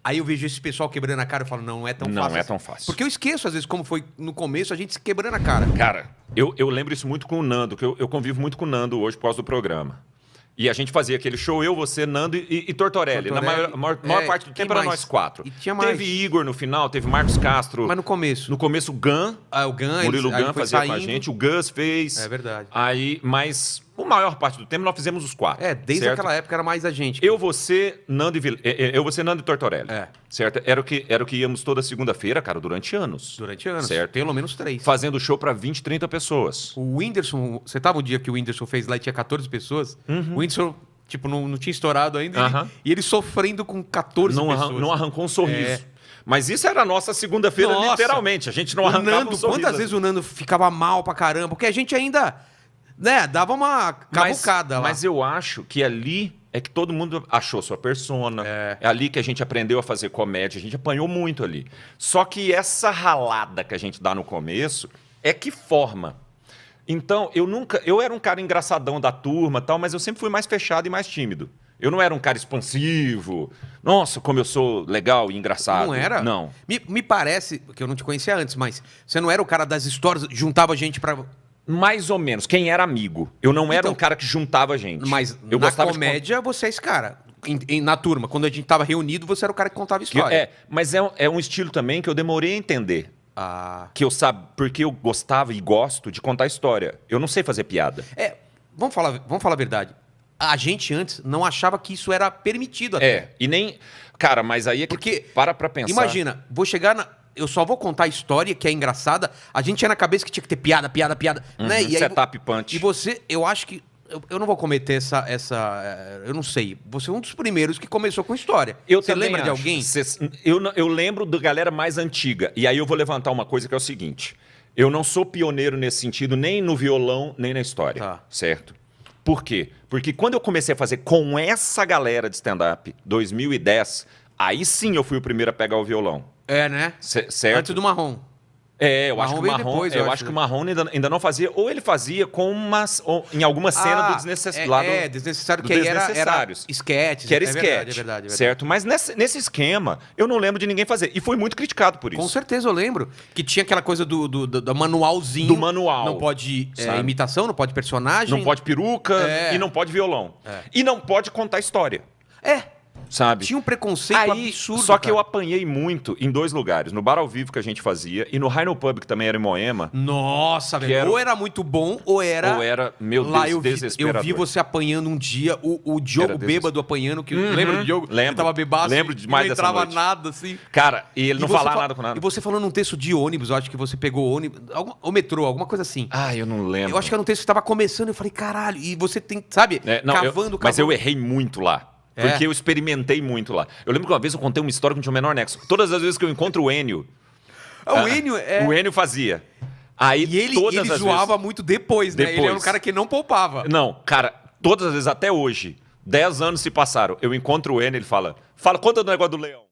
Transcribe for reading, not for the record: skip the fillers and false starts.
Aí eu vejo esse pessoal quebrando a cara e falo, não é tão fácil. Não é assim. tão fácil. Porque eu esqueço, às vezes, como foi no começo, a gente se quebrando a cara. Cara, eu lembro isso muito com o Nando, que eu convivo muito com o Nando hoje por causa do programa. E a gente fazia aquele show, eu, você, Nando e Tortorelli. Na maior parte do tempo era nós 4. E tinha mais. Teve Igor no final, teve Marcos Castro. Mas no começo? No começo o Gun. O Gun, Murilo Gun fazia saindo. com a gente, o Gus fez. É verdade. Aí, mas a maior parte do tempo nós fizemos os 4. Desde certo? aquela época era mais a gente. Eu, você, Nando e Tortorelli. Certo? Era o que íamos toda segunda-feira, cara, durante anos. Durante anos. Certo? Pelo menos 3. Fazendo show pra 20, 30 pessoas. O Whindersson, você tava o dia que o Whindersson fez lá e tinha 14 pessoas? O Whindersson, tipo, não tinha estourado ainda. E ele sofrendo com 14 pessoas. Não arrancou um sorriso. Mas isso era a nossa segunda-feira, literalmente. A gente não arrancava um sorriso. Quantas vezes o Nando ficava mal pra caramba? Porque a gente ainda, dava uma cavucada lá. Mas eu acho que ali é que todo mundo achou sua persona. É ali que a gente aprendeu a fazer comédia. A gente apanhou muito ali. Só que essa ralada que a gente dá no começo é que forma. Então, eu era um cara engraçadão da turma e tal, mas eu sempre fui mais fechado e mais tímido. Eu não era um cara expansivo. Nossa, como eu sou legal e engraçado. Não era? Não. Me parece, que eu não te conhecia antes, mas você não era o cara das histórias, juntava gente pra... Mais ou menos. Quem era amigo. Eu não era um cara que juntava gente. Mas eu na comédia, você é esse cara. Na turma, quando a gente tava reunido, você era o cara que contava história. Mas é um estilo também que eu demorei a entender. Que porque eu gostava e gosto de contar história. Eu não sei fazer piada. Vamos falar a verdade. A gente antes não achava que isso era permitido até. E nem... Cara, mas aí é que porque para pensar. Imagina, vou chegar eu só vou contar a história que é engraçada. A gente tinha na cabeça que tinha que ter piada, né? E aí, setup punch. E você, eu acho que... Eu não vou cometer eu não sei. Você é um dos primeiros que começou com história. Você lembra de alguém? Eu lembro da galera mais antiga. E aí eu vou levantar uma coisa que é o seguinte. Eu não sou pioneiro nesse sentido, nem no violão, nem na história. Certo? Por quê? Porque quando eu comecei a fazer com essa galera de stand-up, 2010, aí sim eu fui o primeiro a pegar o violão. Né? Certo? Antes do Marrom. Eu acho que o Marrom, acho que o Marrom ainda não fazia, ou ele fazia em alguma cena do desnecessário. Desnecessário, que aí era esquete. Que era esquete, é verdade. certo? Mas nesse esquema, eu não lembro de ninguém fazer. E foi muito criticado por isso. Com certeza eu lembro. Que tinha aquela coisa do manualzinho. Do manual. Não pode imitação, não pode personagem. Não pode peruca e não pode violão. E não pode contar história. Sabe? Tinha um preconceito absurdo. Só que eu apanhei muito em 2 lugares. No bar ao vivo que a gente fazia e no Rhino Pub, que também era em Moema. Nossa, velho. Ou era muito bom, ou era... Meu Deus, desesperador. Eu vi você apanhando um dia, o Diogo bêbado apanhando. Lembra do Diogo? Lembro. Ele tava bebaço. Lembro demais dessa noite. Não entrava nada, assim. Cara, e ele não falava nada com nada. E você falando um texto de ônibus, eu acho que você pegou ônibus... Ou metrô, alguma coisa assim. Eu não lembro. Eu acho que era um texto que tava começando, eu falei, caralho. E você tem, sabe? Cavando. Mas eu errei muito lá. Porque eu experimentei muito lá. Eu lembro que uma vez eu contei uma história que não tinha o menor nexo. Todas as vezes que eu encontro o Enio... O Enio fazia. Aí, e ele zoava muito depois, né? Ele era um cara que não poupava. Não, cara, todas as vezes, até hoje, 10 anos se passaram, eu encontro o Enio e ele fala, conta do negócio do leão.